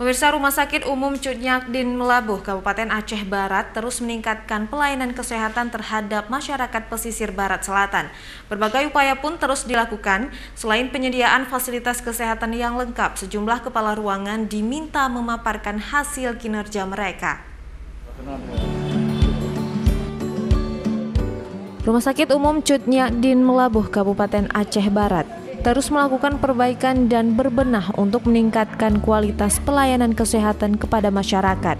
Pemirsa, Rumah Sakit Umum Cut Nyak-Dien Melabuh, Kabupaten Aceh Barat terus meningkatkan pelayanan kesehatan terhadap masyarakat pesisir barat selatan. Berbagai upaya pun terus dilakukan. Selain penyediaan fasilitas kesehatan yang lengkap, sejumlah kepala ruangan diminta memaparkan hasil kinerja mereka. Rumah Sakit Umum Cut Nyak-Dien Melabuh, Kabupaten Aceh Barat terus melakukan perbaikan dan berbenah untuk meningkatkan kualitas pelayanan kesehatan kepada masyarakat.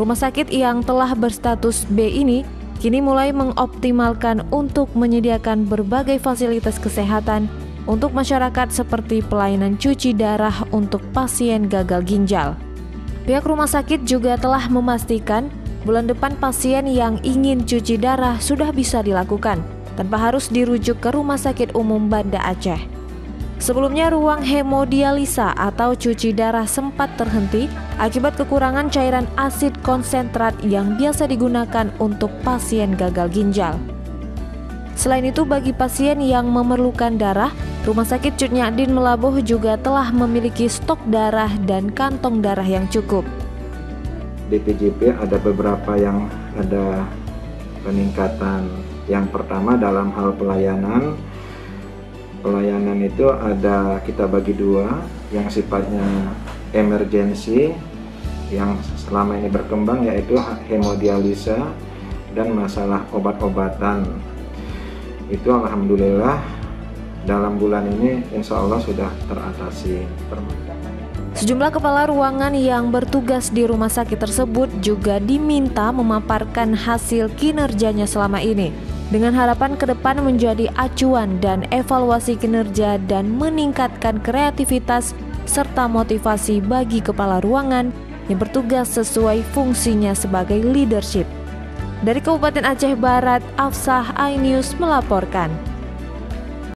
Rumah sakit yang telah berstatus B ini kini mulai mengoptimalkan untuk menyediakan berbagai fasilitas kesehatan untuk masyarakat seperti pelayanan cuci darah untuk pasien gagal ginjal. Pihak rumah sakit juga telah memastikan bulan depan pasien yang ingin cuci darah sudah bisa dilakukan tanpa harus dirujuk ke Rumah Sakit Umum Banda Aceh. Sebelumnya, ruang hemodialisa atau cuci darah sempat terhenti akibat kekurangan cairan asid konsentrat yang biasa digunakan untuk pasien gagal ginjal. Selain itu, bagi pasien yang memerlukan darah, Rumah Sakit Cut Nyak-Dien Melabuh juga telah memiliki stok darah dan kantong darah yang cukup. Di PJP ada beberapa yang ada peningkatan. Yang pertama dalam hal pelayanan itu ada kita bagi dua, yang sifatnya emergensi yang selama ini berkembang yaitu hemodialisa dan masalah obat-obatan. Itu alhamdulillah dalam bulan ini insya Allah sudah teratasi. Sejumlah kepala ruangan yang bertugas di rumah sakit tersebut juga diminta memaparkan hasil kinerjanya selama ini, dengan harapan ke depan menjadi acuan dan evaluasi kinerja dan meningkatkan kreativitas serta motivasi bagi kepala ruangan yang bertugas sesuai fungsinya sebagai leadership. Dari Kabupaten Aceh Barat, Afsah iNews melaporkan.